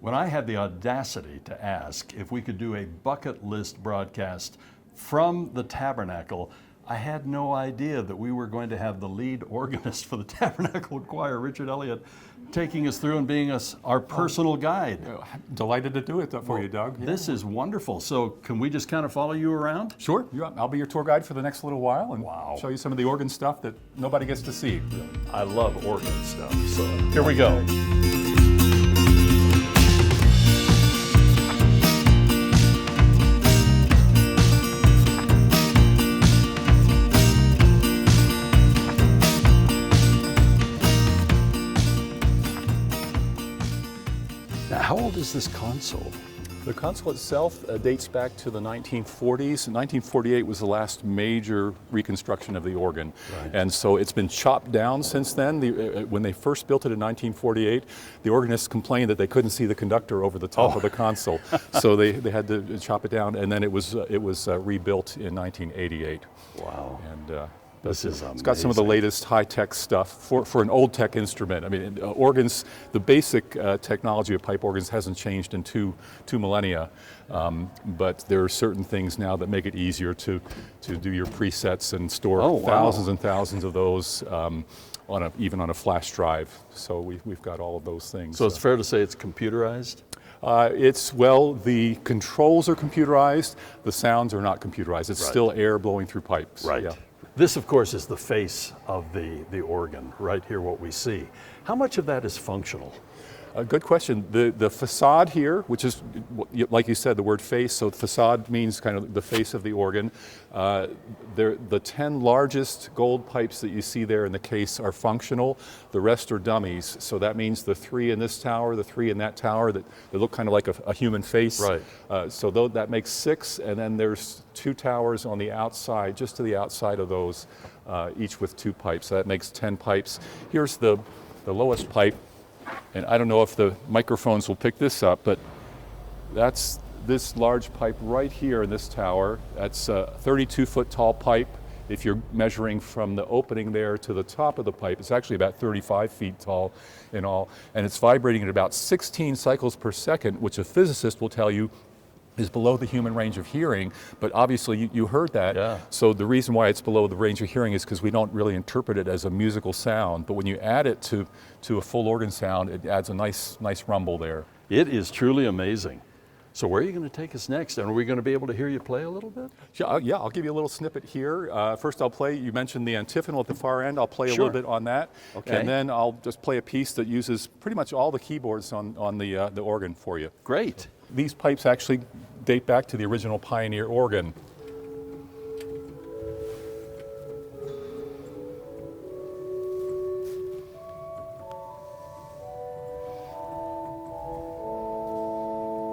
When I had the audacity to ask if we could do a bucket list broadcast from the Tabernacle, I had no idea that we were going to have the lead organist for the Tabernacle Choir, Richard Elliott, taking us through and being our personal guide. Delighted to do it for you, Doug. This is wonderful. So can we just kind of follow you around? Sure. I'll be your tour guide for the next little while and show you some of the organ stuff that nobody gets to see. I love organ stuff. So here we go. How old is this console? The console itself dates back to the 1940s. 1948 was the last major reconstruction of the organ. Right. And so it's been chopped down since then. When they first built it in 1948, the organists complained that they couldn't see the conductor over the top of the console. So they had to chop it down, and then it was rebuilt in 1988. Wow. And this is amazing. It's got some of the latest high-tech stuff for an old tech instrument. I mean, organs, the basic technology of pipe organs hasn't changed in two millennia, but there are certain things now that make it easier to do your presets and store thousands and thousands of those even on a flash drive. So we've got all of those things. So it's fair to say it's computerized? The controls are computerized, the sounds are not computerized. It's still air blowing through pipes. Right. Yeah. This, of course, is the face of the organ, right here, what we see. How much of that is functional? Good question. The facade here, which is, like you said, the word face, so facade means kind of the face of the organ. The 10 largest gold pipes that you see there in the case are functional. The rest are dummies. So that means the 3 in this tower, the 3 in that tower, that they look kind of like a human face. Right. So that makes 6, and then there's 2 towers on the outside, just to the outside of those, each with 2 pipes. So that makes 10 pipes. Here's the lowest pipe. And I don't know if the microphones will pick this up, but that's this large pipe right here in this tower. That's a 32-foot tall pipe. If you're measuring from the opening there to the top of the pipe, it's actually about 35 feet tall in all. And it's vibrating at about 16 cycles per second, which a physicist will tell you is below the human range of hearing, but obviously you heard that. Yeah. So the reason why it's below the range of hearing is because we don't really interpret it as a musical sound, but when you add it to a full organ sound, it adds a nice rumble there. It is truly amazing. So where are you going to take us next? And are we going to be able to hear you play a little bit? Yeah, I'll give you a little snippet here. First I'll play, you mentioned the antiphonal at the far end, I'll play a little bit on that. Okay. And then I'll just play a piece that uses pretty much all the keyboards on the organ for you. Great. These pipes actually date back to the original Pioneer organ.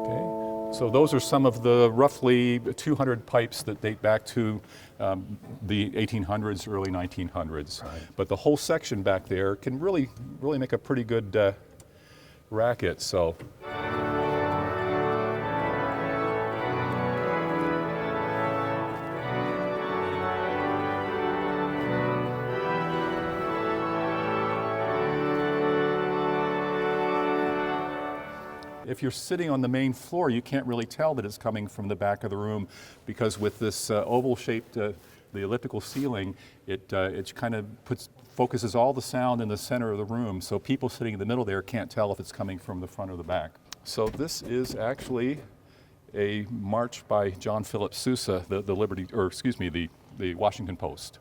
Okay, so those are some of the roughly 200 pipes that date back to the 1800s, early 1900s. Right. But the whole section back there can really make a pretty good racket. So. If you're sitting on the main floor, you can't really tell that it's coming from the back of the room, because with this oval-shaped, the elliptical ceiling, it kind of focuses all the sound in the center of the room, so people sitting in the middle there can't tell if it's coming from the front or the back. So this is actually a march by John Philip Sousa, the Washington Post.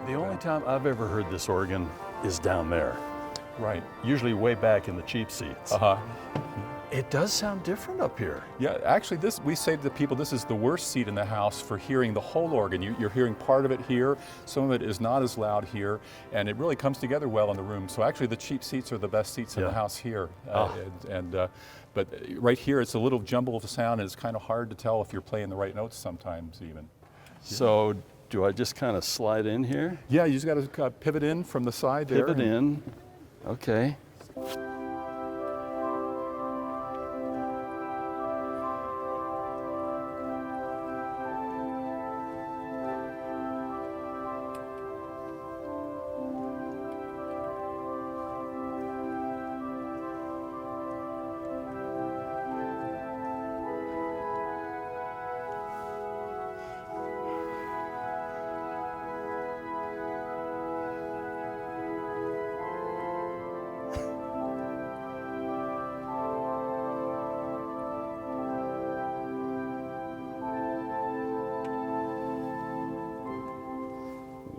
The only time I've ever heard this organ is down there. Right. Usually way back in the cheap seats. Uh-huh. It does sound different up here. Yeah, actually, we say to the people, this is the worst seat in the house for hearing the whole organ. You're hearing part of it here, some of it is not as loud here, and it really comes together well in the room. So actually, the cheap seats are the best seats in the house here. But right here, it's a little jumble of sound, and it's kind of hard to tell if you're playing the right notes sometimes even. So do I just kind of slide in here? Yeah, you just got to pivot in from the side there. Pivot in. Okay.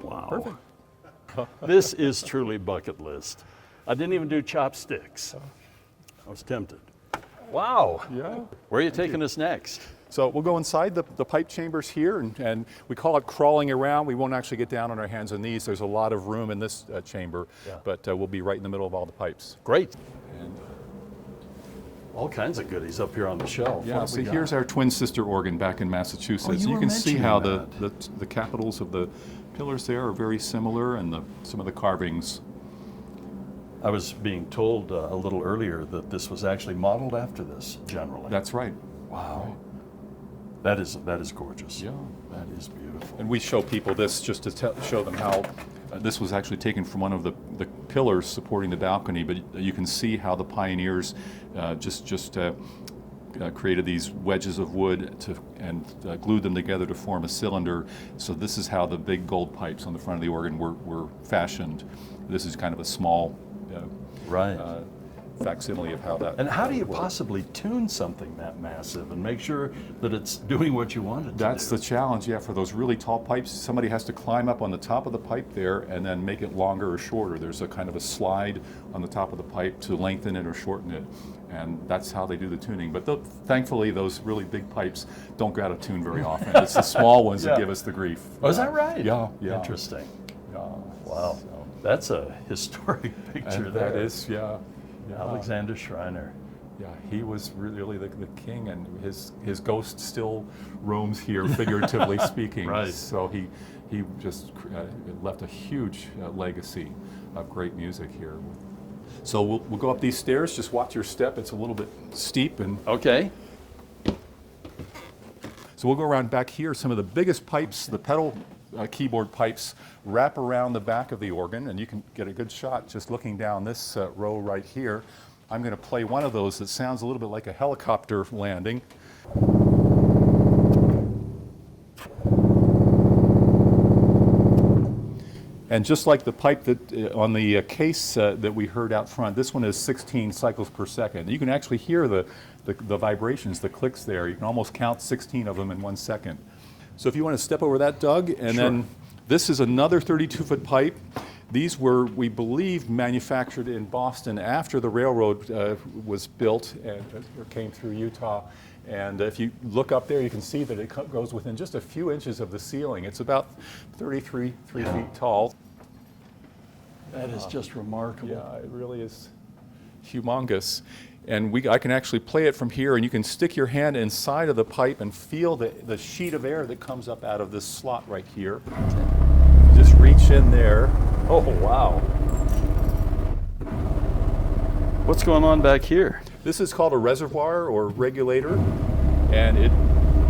Wow. Perfect. This is truly bucket list. I didn't even do chopsticks. I was tempted. Wow. Yeah. Where are you taking us next? So we'll go inside the pipe chambers here, and we call it crawling around. We won't actually get down on our hands and knees. There's a lot of room in this chamber, but we'll be right in the middle of all the pipes. Great. And, all kinds of goodies up here on the shelf. yeah, so here's our twin sister organ back in Massachusetts. you You were can see how the mentioning capitals of the pillars there are very similar, and some of the carvings. I was being told a little earlier that this was actually modeled after this, generally. That's right. Wow. That is gorgeous. Yeah. That is beautiful. And we show people this just to show them how this was actually taken from one of the pillars supporting the balcony, but you can see how the pioneers created these wedges of wood and glued them together to form a cylinder. So this is how the big gold pipes on the front of the organ were fashioned. This is kind of a small facsimile of how that. And how do you possibly tune something that massive and make sure that it's doing what you want it to That's do? the challenge, yeah, for those really tall pipes. Somebody has to climb up on the top of the pipe there and then make it longer or shorter. There's a kind of a slide on the top of the pipe to lengthen it or shorten it. And that's how they do the tuning. But thankfully, those really big pipes don't go out of tune very often. It's the small ones that give us the grief. Oh, is that right? Yeah. Interesting. Yeah. Wow. So, That's a historic picture there. that is, yeah. Alexander Schreiner. Yeah, he was really the king, and his ghost still roams here, figuratively speaking. Right. So he just left a huge legacy of great music here. So we'll go up these stairs. Just watch your step. It's a little bit steep, and Okay. so we'll go around back here. Some of the biggest pipes, the pedal keyboard pipes, wrap around the back of the organ, and you can get a good shot just looking down this row right here. I'm going to play one of those that sounds a little bit like a helicopter landing. And just like the pipe that on the case that we heard out front, this one is 16 cycles per second. You can actually hear the vibrations, the clicks there. You can almost count 16 of them in 1 second. So if you want to step over that, Doug, and then this is another 32-foot pipe. These were, we believe, manufactured in Boston after the railroad was built and came through Utah. And if you look up there, you can see that it goes within just a few inches of the ceiling. It's about 33 feet tall. That is just remarkable. Yeah, it really is humongous. And I can actually play it from here, and you can stick your hand inside of the pipe and feel the sheet of air that comes up out of this slot right here. Just reach in there. Oh, wow. What's going on back here? This is called a reservoir or regulator, and it,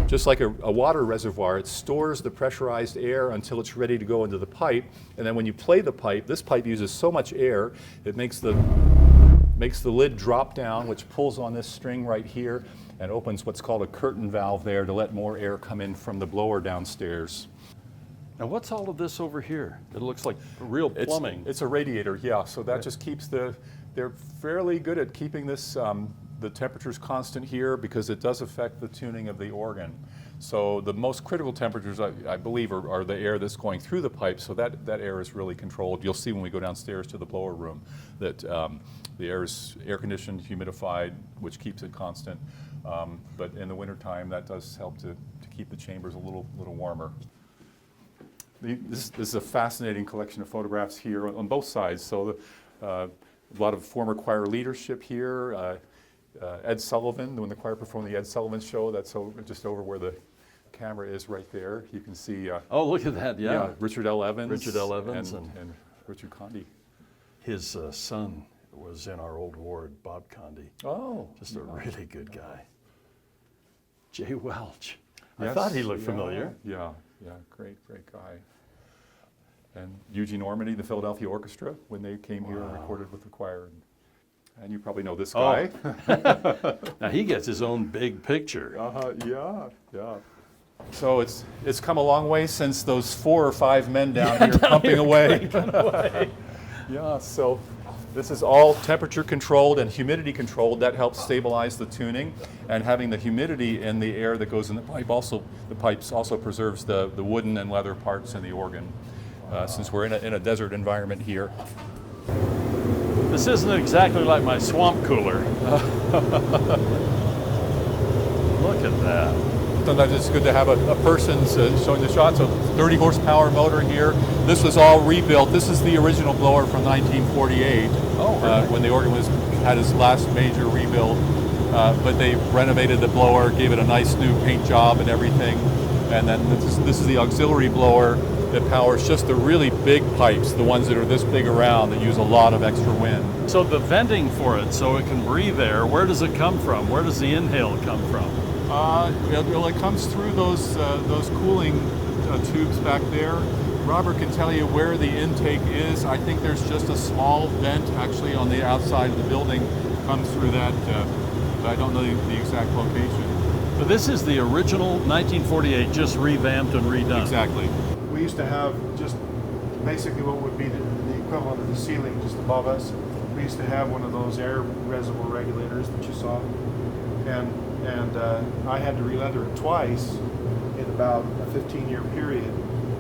just like a water reservoir, it stores the pressurized air until it's ready to go into the pipe. And then when you play the pipe, this pipe uses so much air, it makes the lid drop down, which pulls on this string right here and opens what's called a curtain valve there to let more air come in from the blower downstairs. Now, what's all of this over here? It looks like real plumbing. It's a radiator, yeah. So that just keeps they're fairly good at keeping this, the temperature's constant here because it does affect the tuning of the organ. So the most critical temperatures, I believe, are the air that's going through the pipe, so that air is really controlled. You'll see when we go downstairs to the blower room that the air is air conditioned, humidified, which keeps it constant. But in the wintertime, that does help to keep the chambers a little warmer. This is a fascinating collection of photographs here on both sides. So a lot of former choir leadership here. Ed Sullivan, when the choir performed the Ed Sullivan show, that's just over where the camera is right there. You can see. Oh, look at that! Yeah, Richard L. Evans. Richard L. Evans and Richard Condy. His son was in our old ward, Bob Condy. Oh, just a really good guy. Jay Welch. Yes, I thought he looked familiar. Yeah, great guy. And Eugene Ormandy, the Philadelphia Orchestra, when they came here and recorded with the choir. And you probably know this guy. Oh. Now he gets his own big picture. Yeah. So it's come a long way since those 4 or 5 men down here pumping away. Yeah, so this is all temperature controlled and humidity controlled. That helps stabilize the tuning. And having the humidity in the air that goes in the pipes also preserves the wooden and leather parts in the organ. Since we're in a desert environment here. This isn't exactly like my swamp cooler. Look at that. Sometimes it's good to have a person showing the shots. So 30 horsepower motor here. This was all rebuilt. This is the original blower from 1948. Oh, really? When the organ had its last major rebuild. But they renovated the blower, gave it a nice new paint job and everything. And then this is the auxiliary blower that powers just the really big pipes, the ones that are this big around that use a lot of extra wind. So the venting for it, so it can breathe air, where does it come from? Where does the inhale come from? It comes through those cooling tubes back there. Robert can tell you where the intake is. I think there's just a small vent actually on the outside of the building, comes through that, but I don't know the exact location. But this is the original 1948, just revamped and redone. Exactly. We used to have just basically what would be the equivalent of the ceiling just above us. We used to have one of those air reservoir regulators that you saw, and I had to re-leather it twice in about a 15-year period,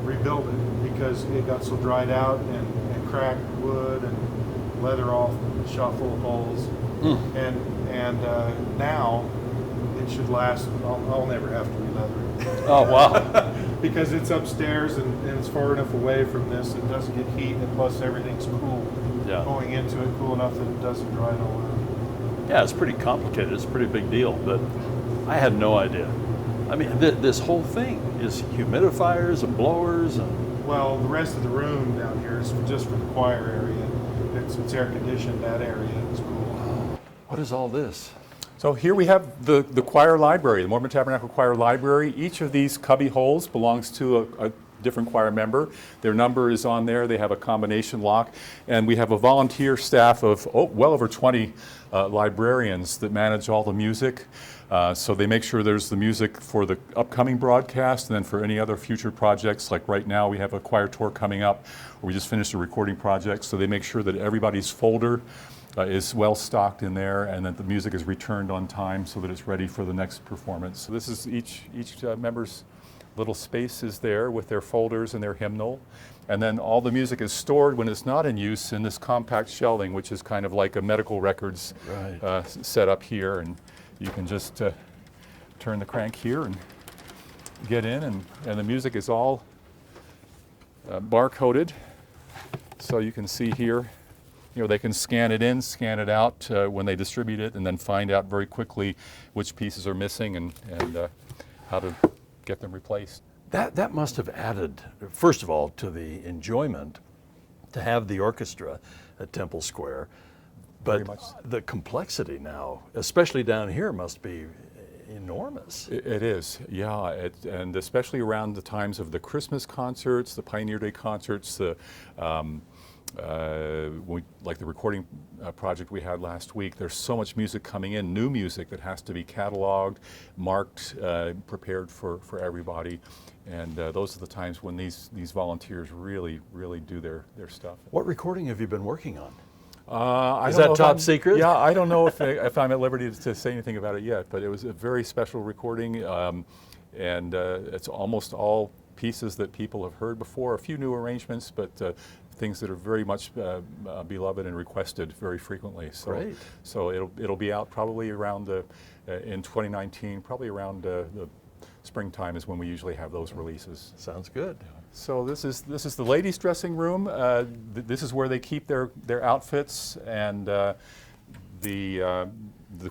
rebuild it because it got so dried out and cracked wood and leather off, shot full of holes, and now it should last. I'll never have to re-leather it. Oh wow. Because it's upstairs and it's far enough away from this, it doesn't get heat, and plus everything's cool going into it, cool enough that it doesn't dry it all out. Yeah, it's pretty complicated. It's a pretty big deal, but I had no idea. I mean, this whole thing is humidifiers and blowers and... Well, the rest of the room down here is just for the choir area. It's air conditioned, that area is cool. What is all this? So here we have the choir library, the Mormon Tabernacle Choir Library. Each of these cubby holes belongs to a different choir member. Their number is on there. They have a combination lock. And we have a volunteer staff of well over 20 librarians that manage all the music. So they make sure there's the music for the upcoming broadcast and then for any other future projects. Like right now we have a choir tour coming up where we just finished a recording project. So they make sure that everybody's folder is well stocked in there and that the music is returned on time so that it's ready for the next performance. So this is each member's little space is there with their folders and their hymnal. And then all the music is stored when it's not in use in this compact shelving, which is kind of like a medical records set up here. And you can just turn the crank here and get in, and the music is all barcoded. So you can see here, they can scan it in, scan it out when they distribute it, and then find out very quickly which pieces are missing and how to get them replaced. That must have added, first of all, to the enjoyment to have the orchestra at Temple Square. But the complexity now, especially down here, must be enormous. It is, yeah, and especially around the times of the Christmas concerts, the Pioneer Day concerts, like the recording project we had last week. There's so much music coming in, new music that has to be cataloged, marked, prepared for everybody. And those are the times when these volunteers really do their stuff. What recording have you been working on? Is that top secret? Yeah, I don't know if I'm at liberty to say anything about it yet, but it was a very special recording. and it's almost all pieces that people have heard before, a few new arrangements, but things that are very much beloved and requested very frequently. So, Great. so it'll be out probably around in 2019, probably around the springtime is when we usually have those releases. Sounds good. So this is the ladies' dressing room. This is where they keep their outfits, and the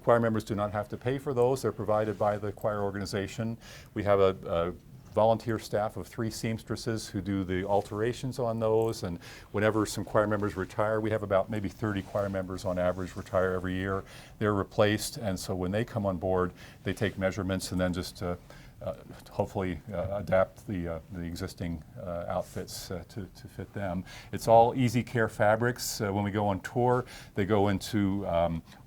choir members do not have to pay for those. They're provided by the choir organization. We have a volunteer staff of 3 seamstresses who do the alterations on those, and whenever some choir members retire, we have about maybe 30 choir members on average retire every year. They're replaced, and so when they come on board, they take measurements and then just hopefully adapt the existing outfits to fit them. It's all easy care fabrics. When we go on tour, they go into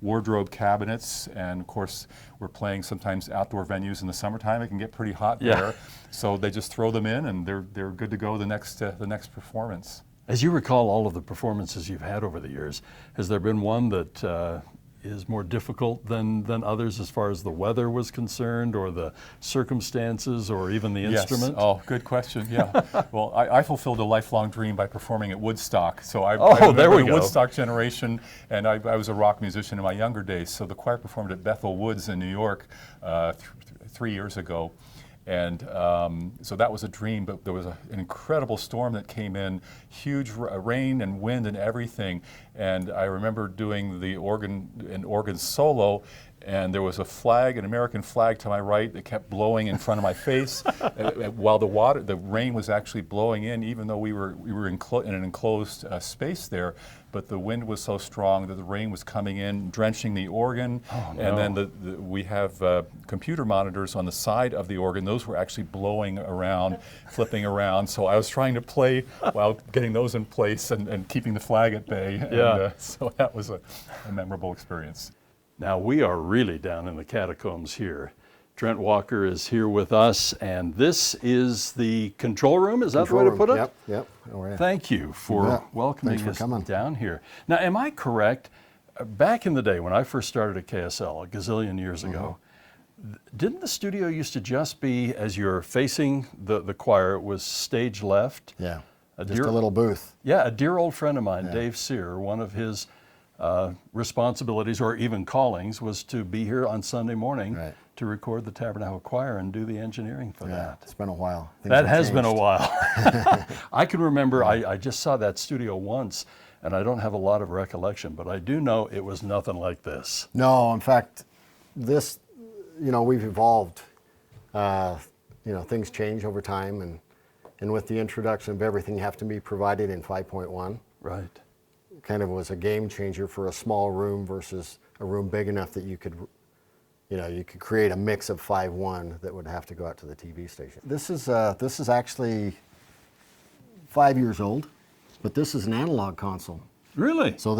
wardrobe cabinets, and of course we're playing sometimes outdoor venues in the summertime. It can get pretty hot there, so they just throw them in and they're good to go the next performance. As you recall all of the performances you've had over the years, has there been one that is more difficult than others as far as the weather was concerned, or the circumstances, or even the instrument? Oh, good question. Yeah. Well, I fulfilled a lifelong dream by performing at Woodstock. So I there we the go. Woodstock generation, and I was a rock musician in my younger days. So the choir performed at Bethel Woods in New York 3 years ago. And so that was a dream, but there was an incredible storm that came in, huge rain and wind and everything. And I remember doing an organ solo, and there was a flag, an American flag to my right that kept blowing in front of my face while the rain was actually blowing in, even though we were in an enclosed space there. But the wind was so strong that the rain was coming in, drenching the organ. Oh, no. And then we have computer monitors on the side of the organ. Those were actually blowing around, flipping around. So I was trying to play while getting those in place and keeping the flag at bay. Yeah. And, so that was a memorable experience. Now we are really down in the catacombs here. Trent Walker is here with us, and this is the control room. Is that the way to put it? Yep. All right. Thank you for welcoming Thanks for us coming. down here. Now, am I correct? Back in the day when I first started at KSL a gazillion years ago, didn't the studio used to just be, as you're facing the choir, it was stage left? Yeah. A Just dear- a little booth. Yeah, a dear old friend of mine, Dave Sear, one of his responsibilities or even callings was to be here on Sunday morning Right. to record the Tabernacle Choir and do the engineering for Yeah. that. It's been a while. Things That have has been a changed. while. I can remember I just saw that studio once, and I don't have a lot of recollection, but I do know it was nothing like this. No, in fact, this, we've evolved. Things change over time, and with the introduction of everything have to be provided in 5.1, Right. kind of was a game changer for a small room versus a room big enough that you could create a mix of 5.1 that would have to go out to the TV station. This is actually 5 years old, but this is an analog console. Really? So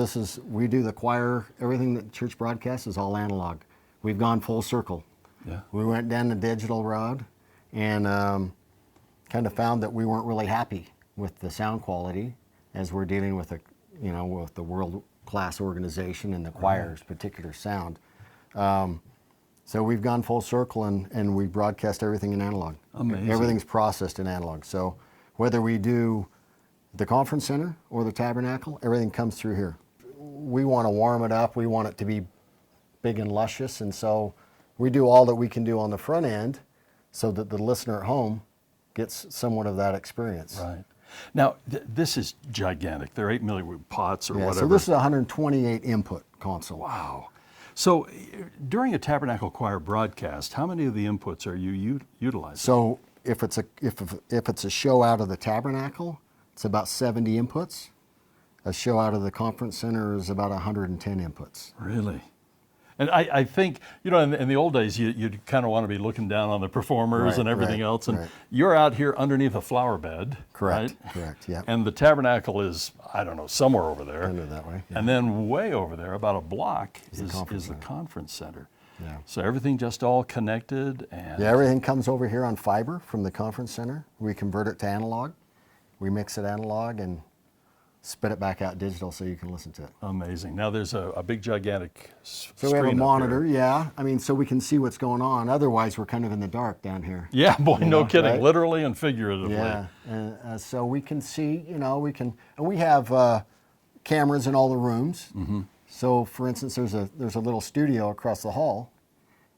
we do the choir, everything that church broadcasts is all analog. We've gone full circle. Yeah. We went down the digital road and kind of found that we weren't really happy with the sound quality as we're dealing with with the world-class organization and the choir's particular sound. So we've gone full circle and we broadcast everything in analog. Amazing. Everything's processed in analog. So whether we do the conference center or the tabernacle, everything comes through here. We want to warm it up. We want it to be big and luscious. And so we do all that we can do on the front end so that the listener at home gets somewhat of that experience. Right. Now, this is gigantic. They're 8 million pots or Yeah, whatever. so this is a 128 input console. Wow. So during a Tabernacle Choir broadcast, how many of the inputs are you utilizing? So if it's a show out of the tabernacle, it's about 70 inputs. A show out of the conference center is about 110 inputs. Really? And I think, in the old days, you'd kind of want to be looking down on the performers Right, and everything right, else. And right. you're out here underneath a flower bed. Correct, Right? correct, yeah. And the tabernacle is, I don't know, somewhere over there. Kind of that way, yeah. And then way over there, about a block, the is conference the center. conference center. Yeah. So everything just all connected and... Yeah, everything comes over here on fiber from the conference center. We convert it to analog. We mix it analog, and spit it back out digital so you can listen to it. Amazing. Now there's a big gigantic So we have a screen up monitor, here. yeah. I mean, so we can see what's going on. Otherwise, we're kind of in the dark down here. Yeah, boy, You no know, kidding. right? Literally and figuratively. Yeah, so we can see, and we have cameras in all the rooms. Mm-hmm. So, for instance, there's a little studio across the hall.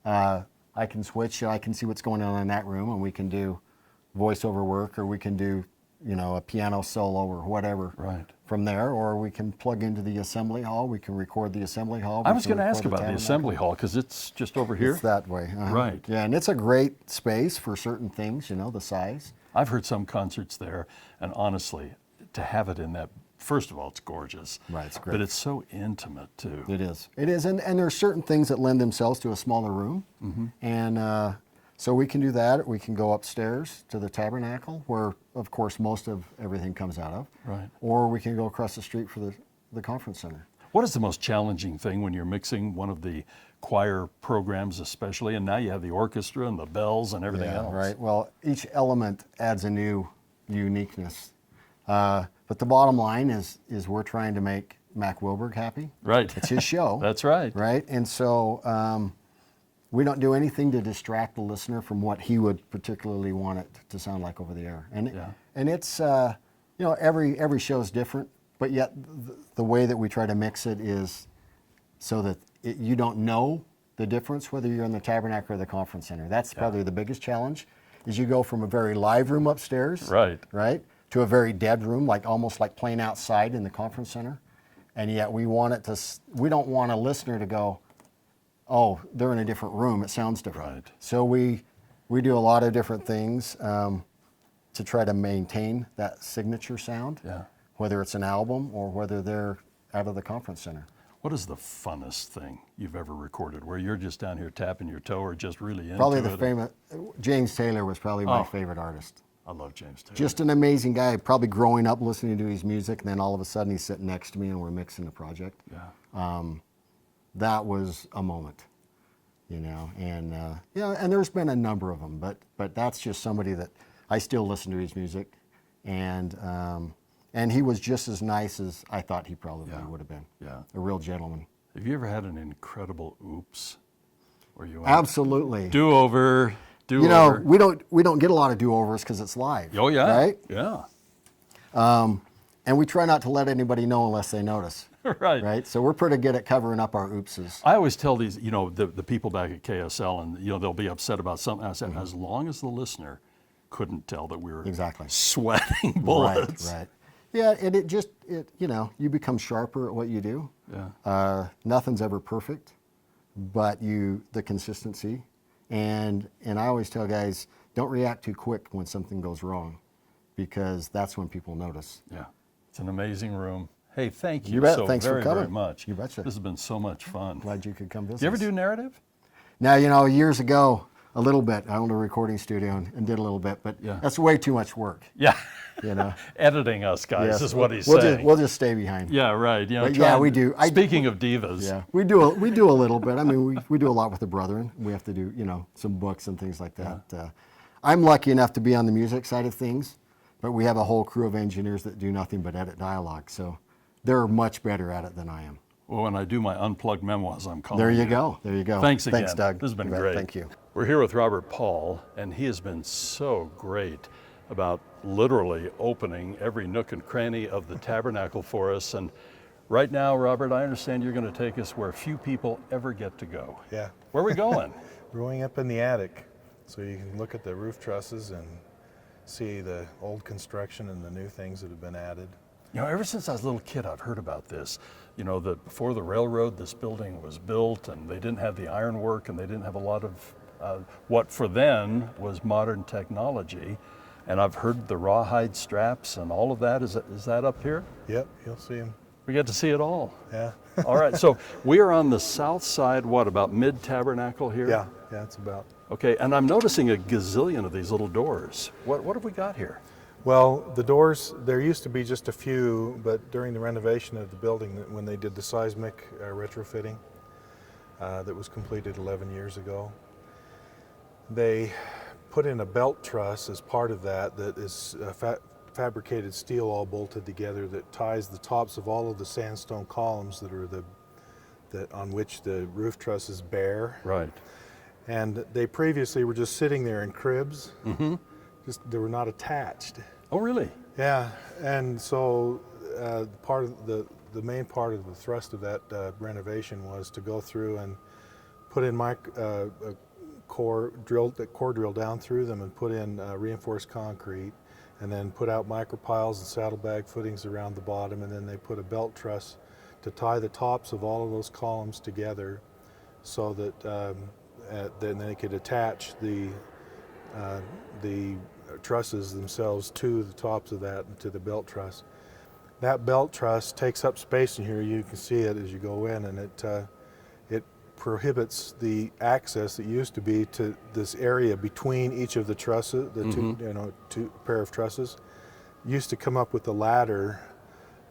I can switch. I can see what's going on in that room, and we can do voiceover work, or we can do, a piano solo or whatever. Right. From there, or we can plug into the assembly hall. We can record the assembly hall. I we was can going to record ask about the tabernacle. assembly hall because it's just over here. It's that way. Right. Yeah, and it's a great space for certain things, the size. I've heard some concerts there, and honestly, to have it in that, first of all, it's gorgeous. Right, it's great. But it's so intimate too. It is. It is, and there are certain things that lend themselves to a smaller room, and so we can do that. We can go upstairs to the tabernacle, where, of course, most of everything comes out of. Right. Or we can go across the street for the conference center. What is the most challenging thing when you're mixing one of the choir programs especially, and now you have the orchestra and the bells and everything else? Right. Well, each element adds a new uniqueness. But the bottom line is we're trying to make Mac Wilberg happy. Right. It's his show. That's right. Right. And so we don't do anything to distract the listener from what he would particularly want it to sound like over the air. And Yeah. and it's every show is different, but yet the way that we try to mix it is so that you don't know the difference whether you're in the tabernacle or the conference center. That's probably the biggest challenge. Is you go from a very live room upstairs, Right. to a very dead room, almost like playing outside in the conference center, and yet we don't want a listener to go, oh, they're in a different room, it sounds different. Right. So we do a lot of different things to try to maintain that signature sound, Yeah. whether it's an album or whether they're out of the conference center. What is the funnest thing you've ever recorded where you're just down here tapping your toe or just really into Probably it? the famous, James Taylor was probably my Oh. favorite artist. I love James Taylor. Just an amazing guy, probably growing up listening to his music, and then all of a sudden he's sitting next to me and we're mixing the project. Yeah. That was a moment, and there's been a number of them, but that's just somebody that I still listen to his music, and he was just as nice as I thought he probably would have been. Yeah. A real gentleman. Have you ever had an incredible oops where you went, Absolutely. do over? We don't get a lot of do-overs because it's live. Oh yeah. Right. Yeah. And we try not to let anybody know unless they notice. Right. Right. So we're pretty good at covering up our oopses. I always tell these, the people back at KSL, and they'll be upset about something. I said, as long as the listener couldn't tell that we were Exactly. sweating bullets. Right. Yeah, and you become sharper at what you do. Yeah. Nothing's ever perfect, but the consistency, and I always tell guys, don't react too quick when something goes wrong, because that's when people notice. Yeah. It's an amazing room. Hey, thank you, You bet. so Thanks for very, coming. very much. You betcha. This has been so much fun. Glad you could come visit. Do you ever us. do narrative? Now, years ago, a little bit. I owned a recording studio and did a little bit, but Yeah. that's way too much work. Yeah. You know. Editing us, guys, Yes, is what he's we'll saying. we'll just stay behind. Yeah, right. But yeah, we do. Speaking of divas. Yeah, we do a little bit. I mean, we do a lot with the brethren. We have to do, some books and things like that. I'm lucky enough to be on the music side of things, but we have a whole crew of engineers that do nothing but edit dialogue. So they're much better at it than I am. Well, when I do my unplugged memoirs, I'm calling There you go. There you go. Thanks again. Thanks, Doug. This has been You bet. great. Thank you. We're here with Robert Paul, and he has been so great about literally opening every nook and cranny of the tabernacle for us. And right now, Robert, I understand you're going to take us where few people ever get to go. Yeah. Where are we going? We're going up in the attic, so you can look at the roof trusses and see the old construction and the new things that have been added. Ever since I was a little kid, I've heard about this. That before the railroad, this building was built, and they didn't have the ironwork, and they didn't have a lot of what for then was modern technology. And I've heard the rawhide straps and all of that. Is that up here? Yep, you'll see them. We get to see it all. Yeah. All right, so we are on the south side, about mid-tabernacle here? Yeah, it's about. Okay, and I'm noticing a gazillion of these little doors. What have we got here? Well, the doors, there used to be just a few, but during the renovation of the building, when they did the seismic retrofitting that was completed 11 years ago, they put in a belt truss as part of that is fabricated steel all bolted together that ties the tops of all of the sandstone columns that are on which the roof trusses bear. Right. And they previously were just sitting there in cribs. Mm-hmm. They were not attached. Oh, really? Yeah, and so the main part of the thrust of that renovation was to go through and put in core drill down through them and put in reinforced concrete, and then put out micropiles and saddlebag footings around the bottom, and then they put a belt truss to tie the tops of all of those columns together, so that then they could attach the trusses themselves to the tops of that and to the belt truss. That belt truss takes up space in here. You can see it as you go in, and it prohibits the access that used to be to this area between each of the trusses, the two pair of trusses. Used to come up with a ladder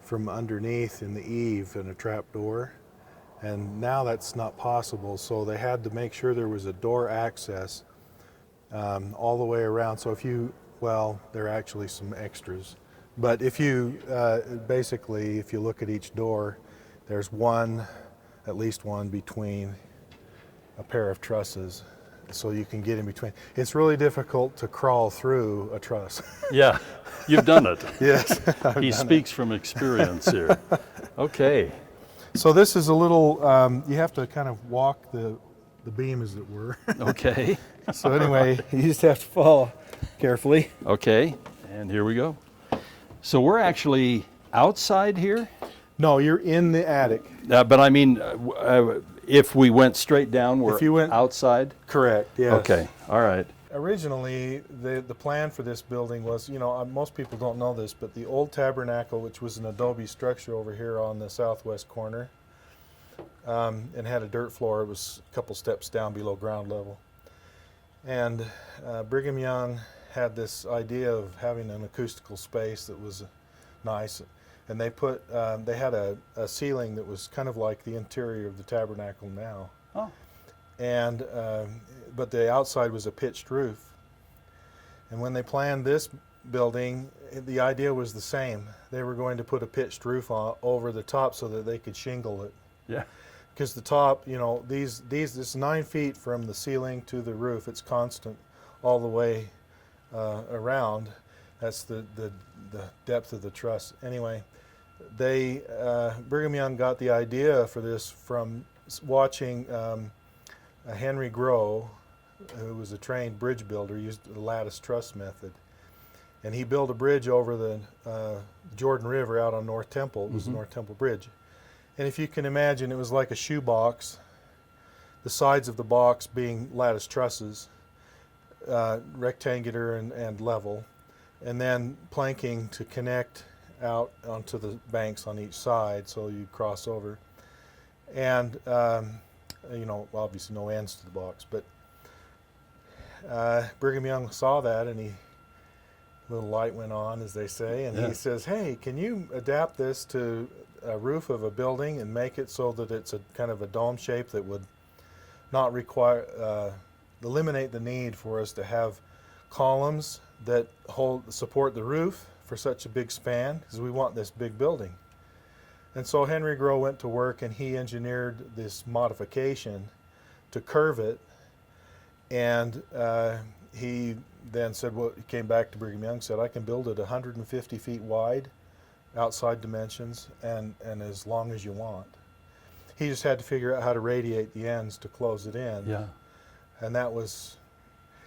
from underneath in the eave and a trap door, and now that's not possible. So they had to make sure there was a door access all the way around. So there are actually some extras. But if you, basically, if you look at each door, there's at least one between a pair of trusses, so you can get in between. It's really difficult to crawl through a truss. Yeah, you've done it. Yes. He speaks from experience here. Okay. So this is a little, you have to kind of walk the beam, as it were. Okay. So anyway, you just have to follow carefully. Okay, and here we go. So we're actually outside here? No, you're in the attic. But I mean, if we went straight down, we're If you went- outside? Correct, yes. Okay, all right. Originally, the plan for this building was, most people don't know this, but the old tabernacle, which was an adobe structure over here on the southwest corner, and had a dirt floor. It was a couple steps down below ground level. And Brigham Young had this idea of having an acoustical space that was nice, and they had a ceiling that was kind of like the interior of the tabernacle now. Oh. And but the outside was a pitched roof. And when they planned this building, the idea was the same. They were going to put a pitched roof over the top so that they could shingle it. Yeah. Because the top, this is 9 feet from the ceiling to the roof. It's constant all the way around. That's the depth of the truss. Anyway, Brigham Young got the idea for this from watching Henry Grow, who was a trained bridge builder, used the lattice truss method. And he built a bridge over the Jordan River out on North Temple. It was the North Temple Bridge. And if you can imagine, it was like a shoebox, the sides of the box being lattice trusses, rectangular and level, and then planking to connect out onto the banks on each side so you cross over. And, obviously no ends to the box, but Brigham Young saw that, and a little light went on, as they say, and he says, hey, can you adapt this to a roof of a building and make it so that it's a kind of a dome shape that would not eliminate the need for us to have columns that support the roof for such a big span, because we want this big building. And so Henry Grow went to work, and he engineered this modification to curve it, and he then said, he came back to Brigham Young, said, I can build it 150 feet wide, outside dimensions, and as long as you want. He just had to figure out how to radiate the ends to close it in. Yeah. And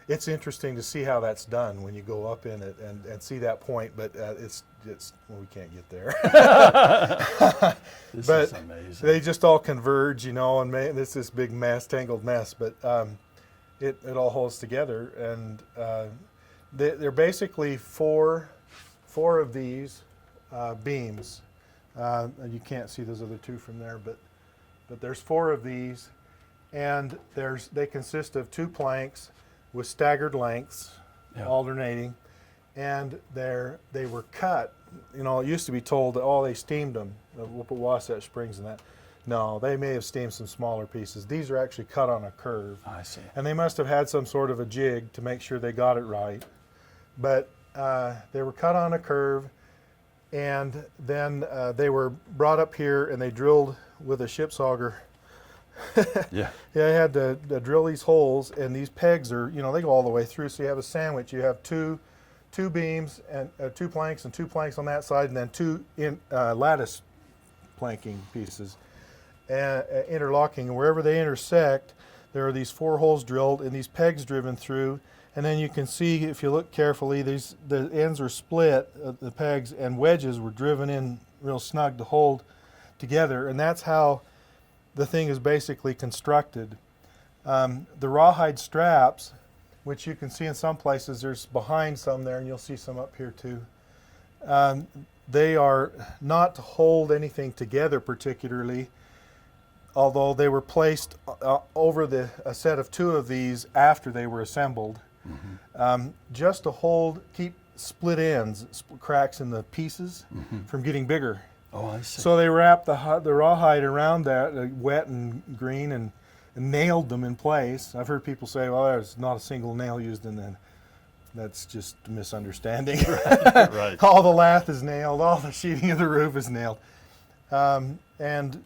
it's interesting to see how that's done when you go up in it and see that point, but we can't get there. This but is amazing. they just all converge, and it's this big tangled mess, but it all holds together. And they're basically four of these beams. And you can't see those other two from there, but there's 4 of these, and they consist of 2 planks with staggered lengths, alternating, and they were cut. It used to be told that they steamed them. We'll put Wasatch Springs in that. No, they may have steamed some smaller pieces. These are actually cut on a curve. I see. And they must have had some sort of a jig to make sure they got it right. But they were cut on a curve, and then they were brought up here and they drilled with a ship's auger. Yeah. Yeah, I had to drill these holes, and these pegs are, they go all the way through. So you have a sandwich. You have two beams and 2 planks and 2 planks on that side, and then 2 lattice planking pieces, interlocking. And wherever they intersect, there are these 4 holes drilled and these pegs driven through. And then you can see, if you look carefully, the ends are split, the pegs, and wedges were driven in real snug to hold together. And that's how the thing is basically constructed. The rawhide straps, which you can see in some places, there's behind some there, and you'll see some up here too. They are not to hold anything together particularly, although they were placed over a set of 2 of these after they were assembled, just to keep split ends, cracks in the pieces from getting bigger. Oh, I see. So they wrapped the rawhide around that, wet and green, and nailed them in place. I've heard people say, well, there's not a single nail used in that. That's just a misunderstanding. Right. All the lath is nailed, all the sheeting of the roof is nailed. And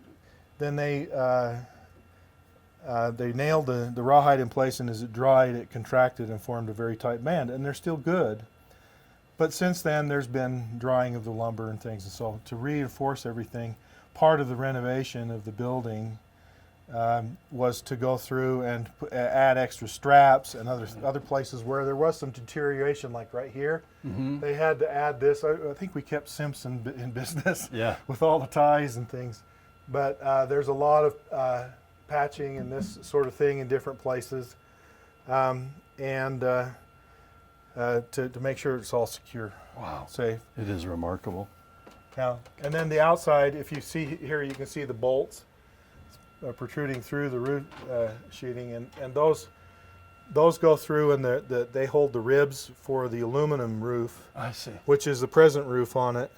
then they nailed the rawhide in place, and as it dried, it contracted and formed a very tight band, and they're still good. But since then, there's been drying of the lumber and things, and so to reinforce everything, part of the renovation of the building was to go through and add extra straps and other places where there was some deterioration, like right here. They had to add this. I think we kept Simpson in business with all the ties and things. But there's a lot of patching and this sort of thing in different places, to make sure it's all secure. Wow. Safe. It is remarkable. Yeah. And then the outside, if you see here, you can see the bolts protruding through the roof sheeting, and those go through, and they hold the ribs for the aluminum roof. I see. Which is the present roof on it.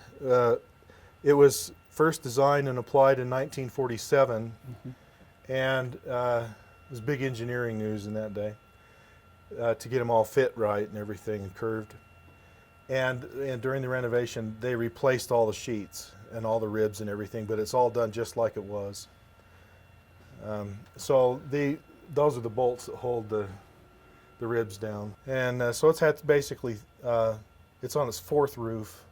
It was first designed and applied in 1947, and it was big engineering news in that day to get them all fit right and everything and curved. And during the renovation, they replaced all the sheets and all the ribs and everything, but it's all done just like it was. So those are the bolts that hold the ribs down, and so it's had basically it's on its 4th roof.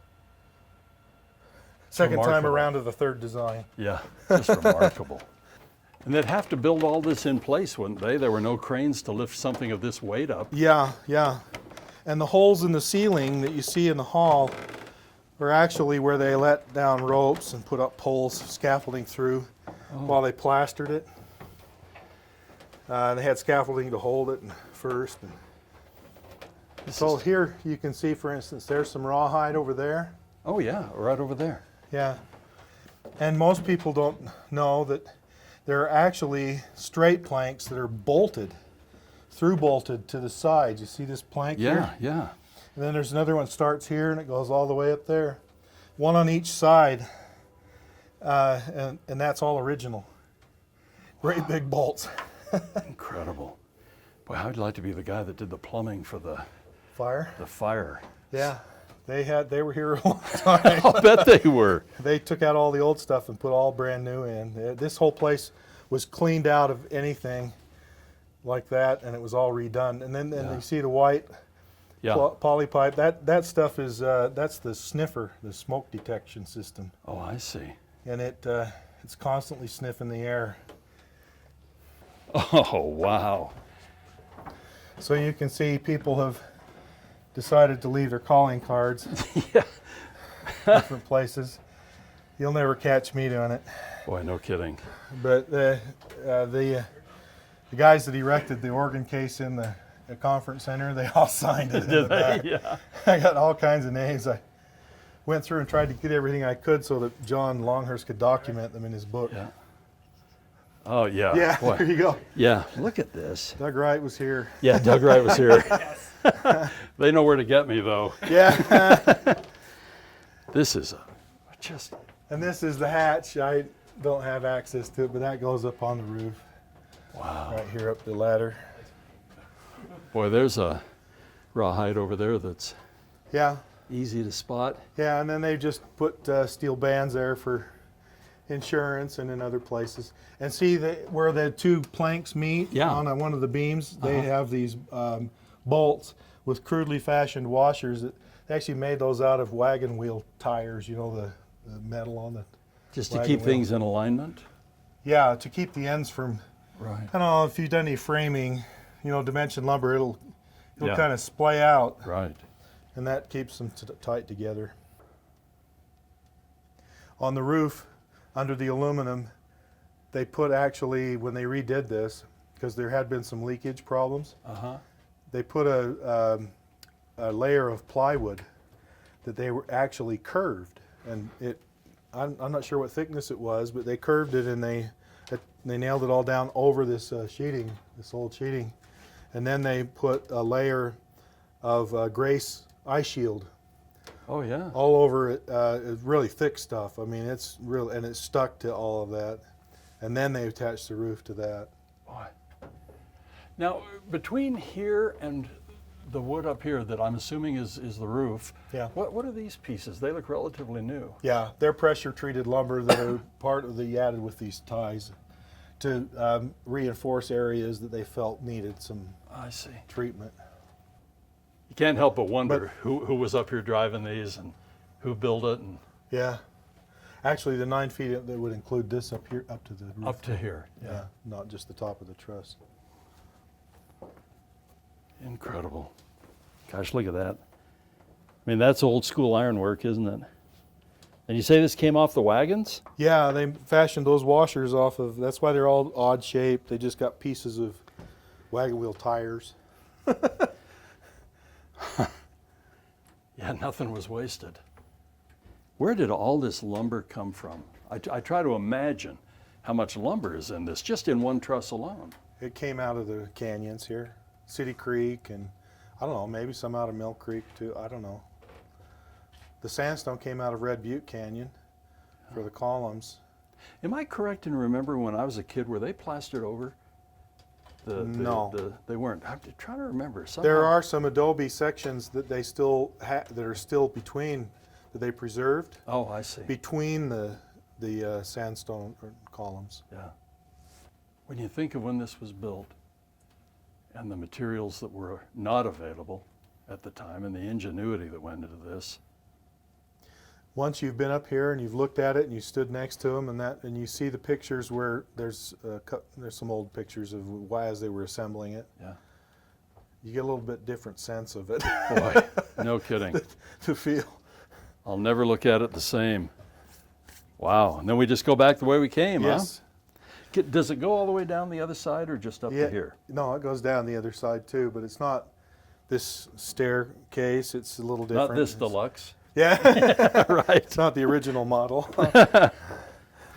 Second time Remarkable. around to the 3rd design. Yeah, just remarkable. And they'd have to build all this in place, wouldn't they? There were no cranes to lift something of this weight up. Yeah. And the holes in the ceiling that you see in the hall were actually where they let down ropes and put up poles, scaffolding through while they plastered it. They had scaffolding to hold it first. So here you can see, for instance, there's some rawhide over there. Oh yeah, right over there. Yeah. And most people don't know that there are actually straight planks that are through-bolted to the sides. You see this plank here? Yeah. And then there's another one that starts here and it goes all the way up there. One on each side, and that's all original. Great big bolts. Incredible. Boy, I'd like to be the guy that did the plumbing for the Fire? fire. Yeah. They were here a long time. I'll bet they were. They took out all the old stuff and put all brand new in. This whole place was cleaned out of anything like that, and it was all redone. And then you see the white poly pipe. That stuff is that's the sniffer, the smoke detection system. Oh, I see. And it's constantly sniffing the air. Oh, wow. So you can see people have decided to leave their calling cards different places. You'll never catch me doing it. Boy, no kidding. But the guys that erected the organ case in the conference center, they all signed it. Did they? Yeah. I got all kinds of names. I went through and tried to get everything I could so that John Longhurst could document them in his book. Yeah. Oh, yeah. Yeah, Boy. there you go. Yeah, look at this. Doug Wright was here. Yeah, Doug Wright was here. They know where to get me, though. Yeah. This is just... And this is the hatch. I don't have access to it, but that goes up on the roof. Wow. Right here up the ladder. Boy, there's a rawhide over there that's Yeah, easy to spot. yeah, and then they just put steel bands there for insurance and in other places. And see where the two planks meet Yeah. on one of the beams, they have these bolts with crudely fashioned washers. That they actually made those out of wagon wheel tires, you know, the metal on the Just to wagon keep wheel. things in alignment? Yeah, to keep the ends from, Right. I don't know if you've done any framing, you know, dimension lumber, it'll Yeah. kind of splay out, Right. and that keeps them tight together. On the roof, under the aluminum, they put actually, when they redid this, because there had been some leakage problems, Uh-huh. they put a layer of plywood that they were actually curved, and I'm not sure what thickness it was, but they curved it and they nailed it all down over this sheeting, this old sheeting, and then they put a layer of Grace eye shield Oh, yeah. all over it. It's really thick stuff. I mean, it's real, and it's stuck to all of that, and then they attached the roof to that. Boy. Now, between here and the wood up here that I'm assuming is the roof, Yeah. what are these pieces? They look relatively new. Yeah, they're pressure treated lumber that are part of the added with these ties to reinforce areas that they felt needed some I see. treatment. You can't help but wonder who was up here driving these and who built it and Yeah, actually, the 9 feet that would include this up here, up to the roof. up to here. Yeah, not just the top of the truss. Incredible. Gosh, look at that. I mean, that's old school ironwork, isn't it? And you say this came off the wagons? Yeah, they fashioned those washers off of. That's why they're all odd shaped. They just got pieces of wagon wheel tires. Yeah, nothing was wasted. Where did all this lumber come from? I try to imagine how much lumber is in this, just in one truss alone. It came out of the canyons here, City Creek, and I don't know, maybe some out of Mill Creek too. I don't know. The sandstone came out of Red Butte Canyon for the columns. Am I correct in remembering when I was a kid, were they plastered over? No. They weren't. I'm trying to remember. There are some adobe sections that they still that are still between, that they preserved Oh, I see. between the sandstone columns. Yeah. When you think of when this was built and the materials that were not available at the time and the ingenuity that went into this. Once you've been up here and you've looked at it and you stood next to them and you see the pictures where there's some old pictures of why as they were assembling it. Yeah. You get a little bit different sense of it. Boy, no kidding. To feel. I'll never look at it the same. Wow. And then we just go back the way we came, Yes. huh? Does it go all the way down the other side or just up Yeah. to here? No, it goes down the other side too, but it's not this staircase. It's a little different. Not this It's- deluxe. Yeah. Right. It's not the original model.